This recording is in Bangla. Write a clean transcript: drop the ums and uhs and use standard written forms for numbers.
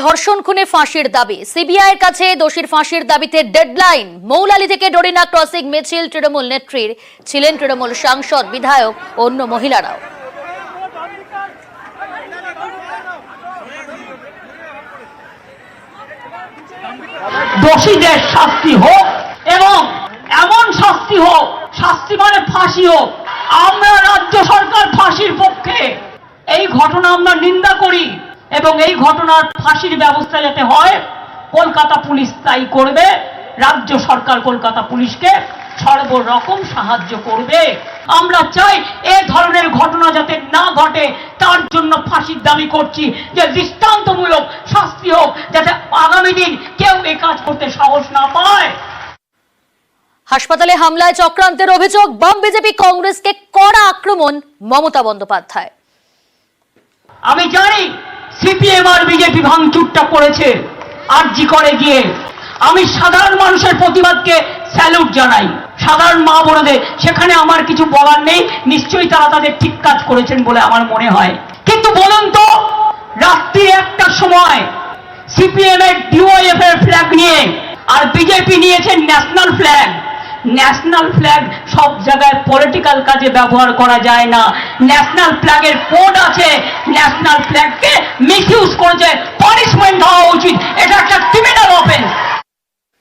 ধর্ষণ খুনে ফাঁসির দাবি সিবিআইয়ের কাছে দোষীর ফাঁসির দাবিতে ডেডলাইন। মৌলালি থেকে ডরিনা ক্রসিং মিছিল তৃণমূল নেত্রীর, ছিলেন তৃণমূল সাংসদ, বিধায়ক, অন্য মহিলারাও। দোষীদের শাস্তি হোক এবং এমন শাস্তি হোক, শাস্তি মানে ফাঁসি হোক। আমরা রাজ্য সরকার ফাঁসির পক্ষে। এই ঘটনা আমরা নিন্দা করি এবং এই ঘটনার ফাঁসির ব্যবস্থা যাতে হয় কলকাতা পুলিশ তাই করবে। রাজ্য সরকার কলকাতা পুলিশকে সর্বরকম সাহায্য করবে। আমরা চাই এই ধরনের ঘটনা যাতে না ঘটে, তার জন্য ফাঁসির দাবি করছি, যে দৃষ্টান্তমূলক শাস্তি হোক, যাতে আগামী দিন কেউ এই কাজ করতে সাহস না পায়। হাসপাতালে হামলায় চক্রান্তের অভিযোগ, বাম বিজেপি কংগ্রেসকে কড়া আক্রমণ মমতা বন্দ্যোপাধ্যায়। আমি জানি সিপিএম আর বিজেপি ভাঙচুরটা করেছে আরজি করে গিয়ে। আমি সাধারণ মানুষের প্রতিবাদকে স্যালুট জানাই, সাধারণ মা বোনদের, সেখানে আমার কিছু বলার নেই। নিশ্চয়ই তারা তাদের ঠিক কাজ করেছেন বলে আমার মনে হয়। কিন্তু বলুন তো, রাত্রি 1টার সময় সিপিএম এর ডিওএফ এর ফ্ল্যাগ নিয়ে আর বিজেপি নিয়েছেন ন্যাশনাল ফ্ল্যাগ। ন্যাশনাল ফ্ল্যাগ সব জায়গায় পলিটিক্যাল কাজে ব্যবহার করা যায় না। ন্যাশনাল ফ্ল্যাগের কোড আছে, ন্যাশনাল ফ্ল্যাগকে মিসইউজ করেছে, পানিশমেন্ট হওয়া উচিত। এটা একটা ক্রিমিনাল অফেন্স।